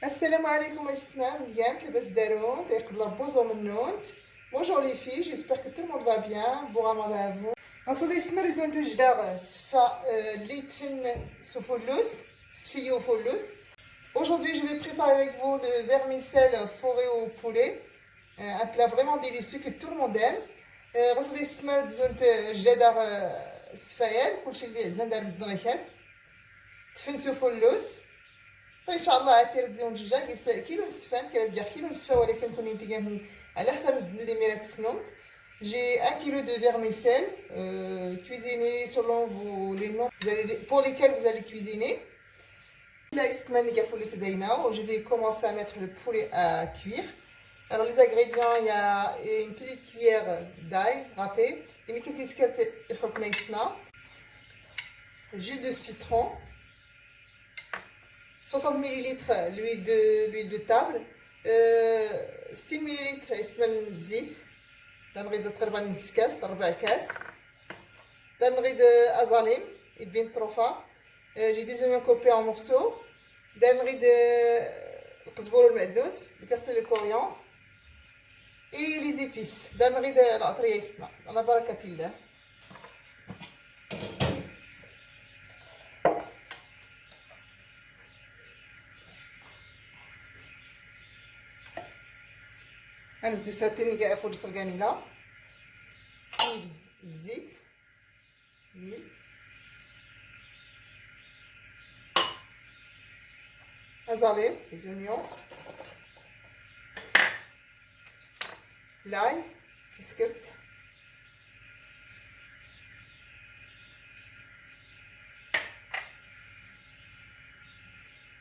Assalamu alaikum Bonjour les filles, j'espère que tout le monde va bien. Bon ramadan à vous. Aujourd'hui, je vais préparer avec vous le vermicelle fourré au poulet. Un plat vraiment délicieux que tout le monde aime. غسل السمر دونت جدار سفايل كلشي اللي زندر بالدريكات تفنسو فلوس ان شاء الله عتير ديون دجاج كيلو نصفان كيلو كيلو نصفه ولكن كون نتيجه على حسب المليميرات السنون. J'ai 1 kg de vermicelle cuisiné selon les noms pour lesquels vous allez cuisiner. Je vais commencer à mettre le poulet à cuire. Alors les ingrédients, il y a une petite cuillère d'ail râpé, jus de citron, 60 ml l'huile de table, 6 ml زيت نريد تقريبا نص كاس ربع كاس نريد ازاليم بين طروفه j'ai des oignons coupés en morceaux نريد القزبور والمعدوس البرسيل الكورياندر et les épices نريد العطريه يسمع على بركه الله. غنبداو ساتين كاع فرصه الكامله الزيت ازاليم les oignons l'ail تسكرت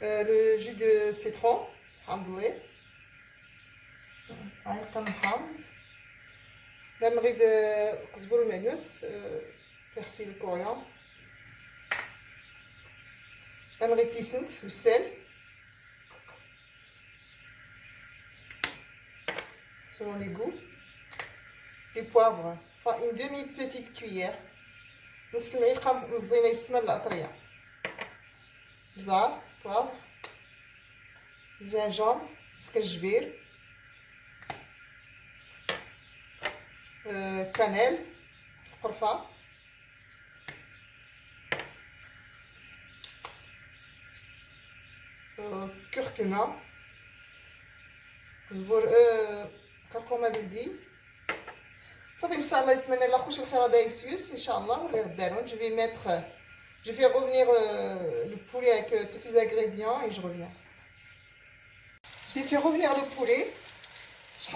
le jus de citron حامض كنحمض نريد القزبر والمعدوس برسيل الكورياندر نريد تيسنت والسل selon les goûts, les poivres, enfin une demi petite cuillère نص المعلقه مزينه يستمر العطريه بزار poivre gingembre سكرجبير cannelle قرفة curcuma زبور كركومه بلدي صافي ان شاء الله يسمعنا لاخوش الخير دايسيوس ان شاء الله ولا غدارون. Je vais revenir le poulet avec tous ces ingrédients et je reviens. J'ai fait revenir le poulet. Je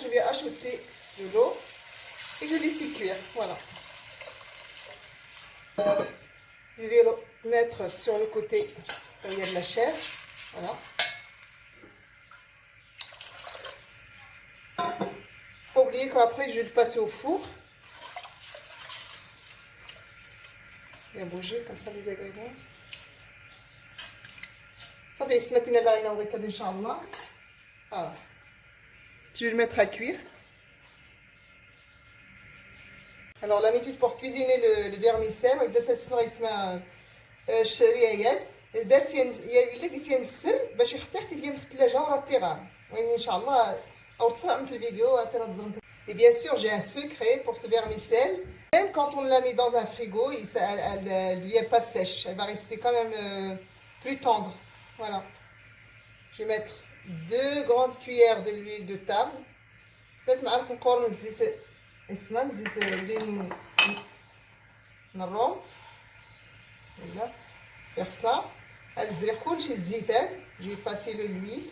vais ajouter de l'eau et je laisse cuire. Voilà. Je vais le mettre sur le côté où il y a de la chair. Voilà. Pas oublier qu'après je vais le passer au four. Bien bouger comme ça les ingrédients. Ça fait ce matin là il en reste Inch'Allah. Ah, je vais le mettre à cuire. Alors la méthode pour cuisiner le vermicelle, الدرس اللي كيسين السر باش يختار ديال الثلاجه ورا التيغان وين ان شاء الله او تصرا من الفيديو تنظم. Et bien sûr, j'ai un secret pour ce vermicelle. Même quand on l'a mis dans un frigo, elle ne devient pas sèche. Elle va rester quand même plus tendre. Voilà. Je vais mettre 2 grandes cuillères de l'huile de table. C'est معلقه نقور من الزيت اسمن زيت اللي نروم. Voilà. Faire ça. الزريق كلشي الزيتات. Je vais passer l'huile.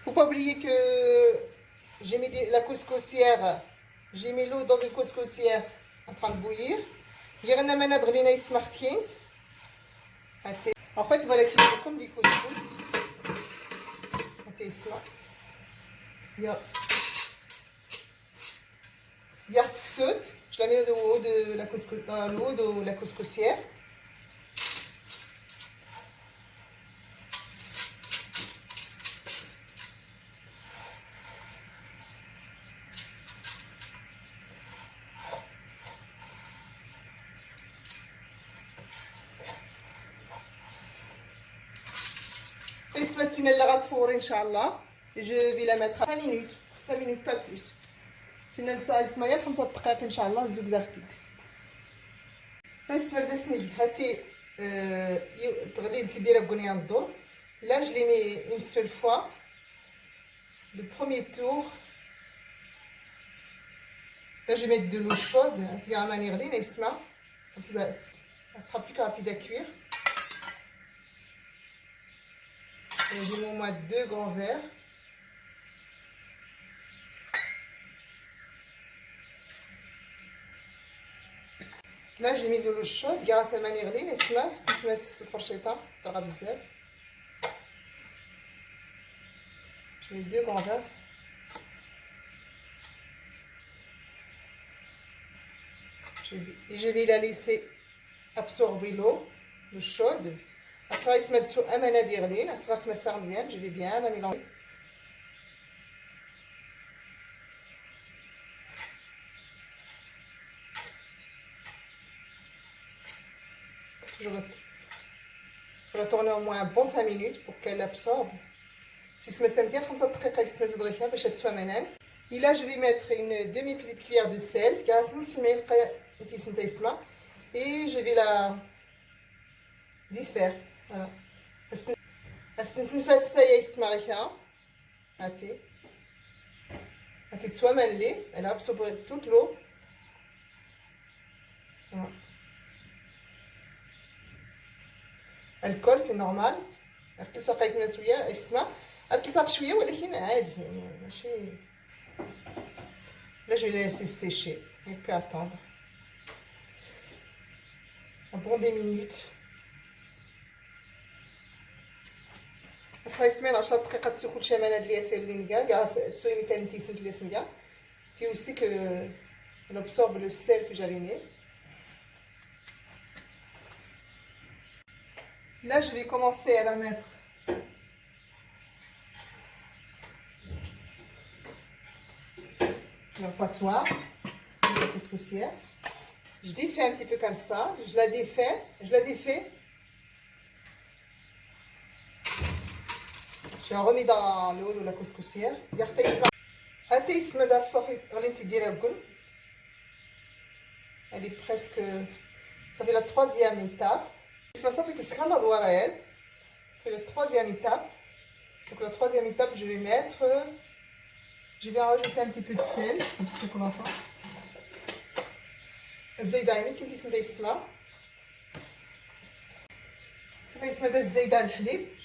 Faut pas oublier que j'ai mis la couscoussière, j'ai mis l'eau dans une couscoussière en train de bouillir. En fait, on va la cuire comme des couscous. Je la mets dans le haut de la couscoussière. Je vais la mettre à 5 minutes. 5 minutes, pas plus. سينا اسمها 5 دقائق ان شاء الله الزبده غتد اسمر دسني هاتي تغلي انت ديرها بقنيه الدور là je les mets une seule fois le premier tour là je vais mettre de l'eau chaude c'est à manière غلي اسمها comme ça sera plus rapide à cuire et j'ai mis au moins 2 grands verres. Là, j'ai mis de l'eau chaude grâce à manirli, mais c'est fourchette, je mets 2 grands verres. Et je vais la laisser absorber l'eau chaude. Je vais bien la mélanger. Je vais la tourner au moins un bon 5 minutes pour qu'elle absorbe. Si ce matin, et là, je vais mettre une demi-petite cuillère de sel. Et je vais la défaire. Voilà. Elle a absorbé toute l'eau. Voilà. الكل سي نورمال الكيسه بقيت مسويه اسمها الكيسه شويه ولكن عادي يعني ماشي لا جو ليسي سيشي il peut attendre un bon 10 minutes صافي سمعنا 10 دقائق تسخن شمال هاد الياسر اللي كاع تسوي كان تيسنت الياسنكا puis aussi que elle absorbe le sel que j'avais mis. Là, je vais commencer à la mettre dans le passoire, dans la couscoussière. Je défais un petit peu comme ça. Je la défais. Je la remets dans le haut de la couscoussière. Elle est presque... Ça fait la 3e étape. Ça fait la 3e étape. Donc la 3e étape, je vais mettre... Je vais rajouter un petit peu de sel. Comme ça, qu'on va faire.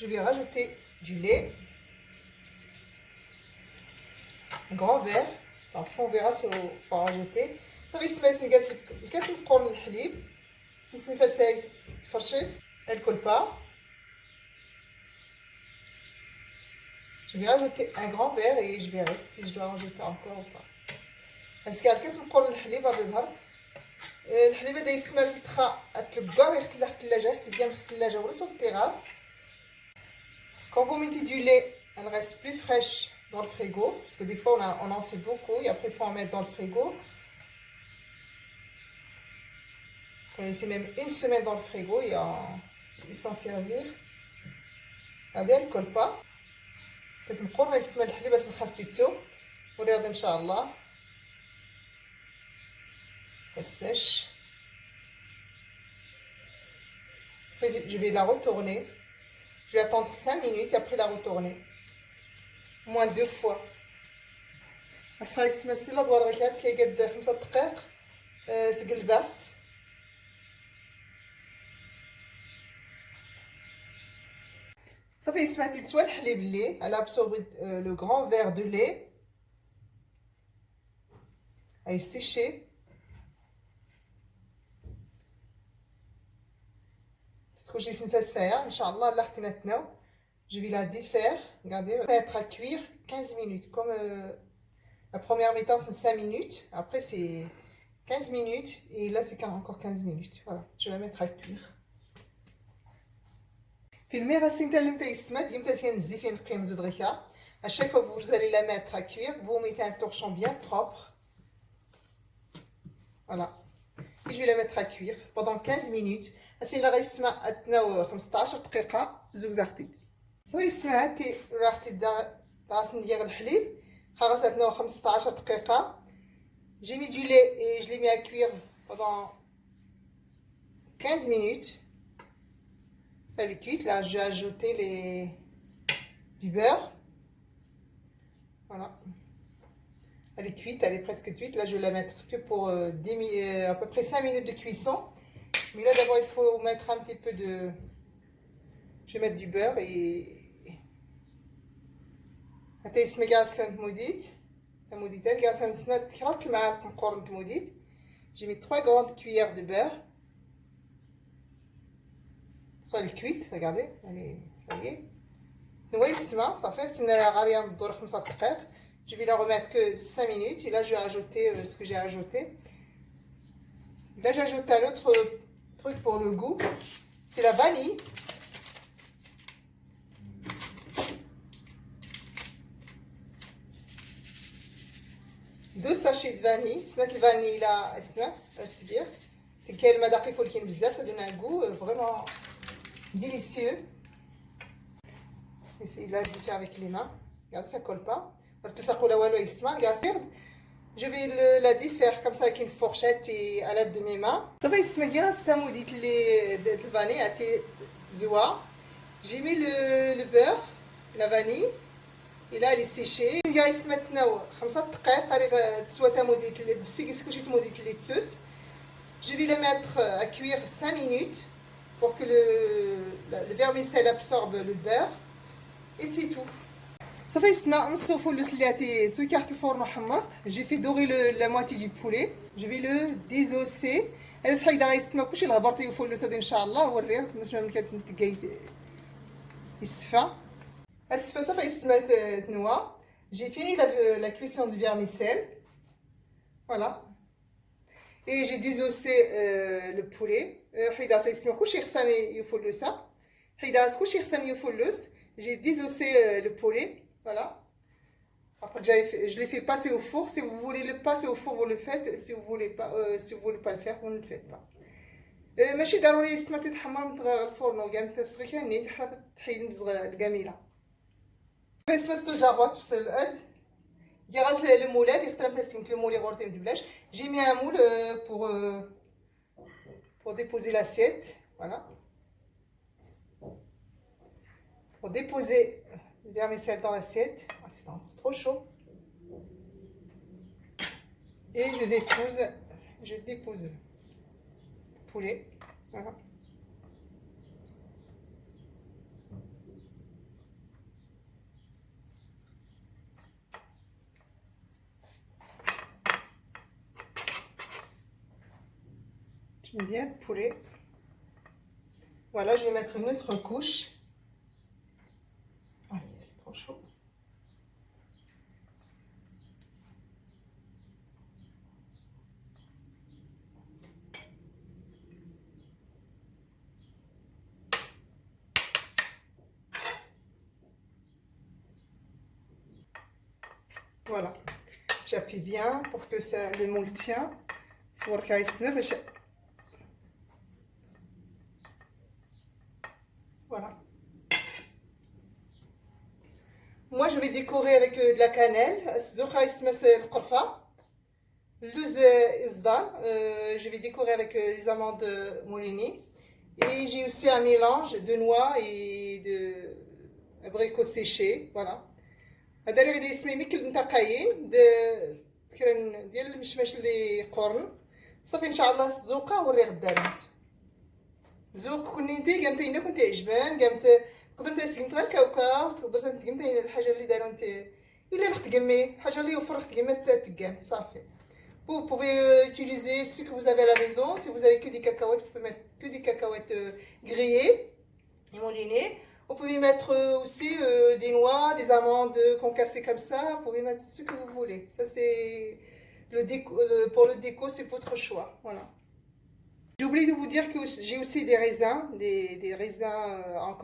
Je vais rajouter du lait. Un grand verre. Après, on verra si on va rajouter. Ça va elle ne colle pas. Je vais rajouter un grand verre et je verrai si je dois rajouter encore ou pas. Parce que الكاس نقول الحليب غادي يظهر الحليب هذا يستمر تلقى تلقاه يختلى في الثلاجه يختلى في الثلاجه ولا sur التيغاد. Quand vous mettez du lait, elle reste plus fraîche dans le frigo parce que des fois on en fait beaucoup et après il faut en mettre dans le frigo. Il faut laisser même une semaine dans le frigo et s'en servir. Regardez, elle ne colle pas. كنقول راه يستعمل الحليب باش نخاص تيتسو ورياض ان شاء الله. Elle sèche. Après, je vais la retourner. Je vais attendre 5 minutes et après la retourner. Au moins 2 fois. أصلا يستمسي الأدوار غير كي قد 5 دقائق سقلبات. Ça fait سمعتي تسوى الحليب اللي elle a absorbé le grand verre de lait. Elle est séchée. Je vais la défaire. Regardez, elle va être à cuire 15 minutes. Comme La première mi-temps, c'est 5 minutes. Après, c'est 15 minutes. Et là, c'est encore 15 minutes. Voilà, je vais la mettre à cuire. في الميغاسين تاع المتايستمات يمتى تنزي فين نقي نزود غيكا. À chaque fois que vous allez la mettre à cuire, vous mettez un torchon bien propre. Voilà. Et je vais la mettre à cuire pendant 15 minutes. هسه لا غيستمع تناو 15 دقيقة بزوج زغتي. صافي يستمع هاتي راحتي داغسن ديال الحليب. خلاص تناو 15 دقيقة. J'ai mis du lait et je l'ai mis à cuire pendant 15 minutes. Ça elle est cuite. Là, je vais ajouter du beurre. Voilà. Elle est cuite, elle est presque cuite. Là, je vais la mettre que pour à peu près 5 minutes de cuisson. Mais là, d'abord, il faut mettre un petit peu de... Je vais mettre du beurre et... حتى يسمى كاع كانت موديت موديتان كاع سنسنات كراك معاكم قرنت موديت. J'ai mis 3 grandes cuillères de beurre. Ça, elle est cuite, regardez. Allez, ça y est. Nous voyez, ça fait, c'est une دور 5 دقائق. Je vais la remettre que 5 minutes. Et là, je vais ajouter ce que j'ai ajouté. Là, j'ajoute un autre truc pour le goût. C'est la vanille. Deux sachets de vanille. C'est que la vanille là, c'est bien. C'est qu'elle m'a donné pour le bzaf. Ça donne un goût vraiment délicieux. Essayez de le faire avec les mains. Regardez, ça ne colle pas. Parce que ça colle à l'eau et je vais la défaire comme ça avec une fourchette et à l'aide de mes mains. Ça va يسمى c'est un maudit de vanille à zoa. J'ai mis le beurre, la vanille. Et là, elle est séchée. Il y maintenant 5 دقائق على تسوى تا موديت اللي بسيكي سكوشيت موديت اللي تسد. Je vais la mettre à cuire 5 minutes pour que le vermicelle absorbe le beurre. Et c'est tout. Ça fait j'ai fait dorer la moitié du poulet. Je vais le désosser. J'ai fini la cuisson du vermicelle. Voilà. Et j'ai désossé le poulet. J'ai désossé le poulet. Voilà. Après, je l'ai fait passer au four. Si vous voulez le passer au four, vous le faites. Si vous voulez pas le faire, vous ne le faites pas. ماشي ضروري يستمر تتحمر من الفرن وقام تسخي كاني تحرك تحيد مزغه الجميله. بس ما استجابت بس الاد يغاس المولات يخترم تستيم المول غورتي مدبلاش. J'ai mis un moule pour déposer l'assiette. Voilà. Pour déposer le vermicelle dans l'assiette. Ah, c'est encore trop chaud. Et je dépose le poulet. Voilà. Je mets bien le poulet. Voilà, je vais mettre une autre couche. Ah, c'est trop chaud. Voilà, j'appuie bien pour que le moule tient. Voilà. Moi, je vais décorer avec de la cannelle. Je vais décorer avec les amandes moulini. Et j'ai aussi un mélange de noix et de abricots séchés. Voilà. هذا اللي غادي يسمي مكل نتاقاين ديال المشماش اللي قرن. صافي ان شاء الله تزوقه وري غدا زوق كوني انت قامتي انا كنت عجبان قامت تقدر تسقم غير الكاوكاو تقدر تقيم الحاجه اللي داروا انت الا نختقمي حاجه اللي يوفر ختقمي تقام صافي. Vous pouvez utiliser ce que vous avez à la maison. Si vous avez que des cacahuètes, vous pouvez mettre que des cacahuètes grillées et moulinées. Vous pouvez mettre aussi des noix, des amandes concassées comme ça. Vous pouvez mettre ce que vous voulez. Ça, c'est le déco, pour le déco, c'est votre choix. Voilà. J'ai oublié de vous dire que j'ai aussi des raisins. Des raisins,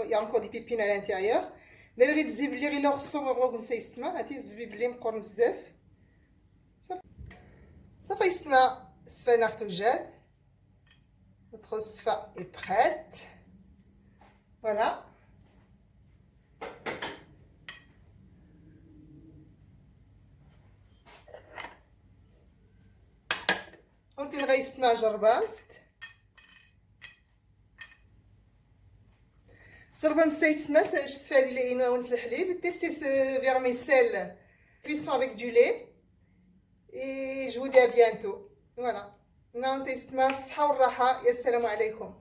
il y a encore des pépines à l'intérieur. نلغي تزيب لي غير الرسوم الروغ نسيستما هاتي الزبيب اللي مقرن بزاف صافي يستما السفا نارتوجات. Votre sfa est prête. Voilà. قلتي الغيست ما جربمت je te fais les tester ce vermicelle cuisson avec du lait et je vous dis à bientôt. Voilà. Non, teste ma, salam alaikum.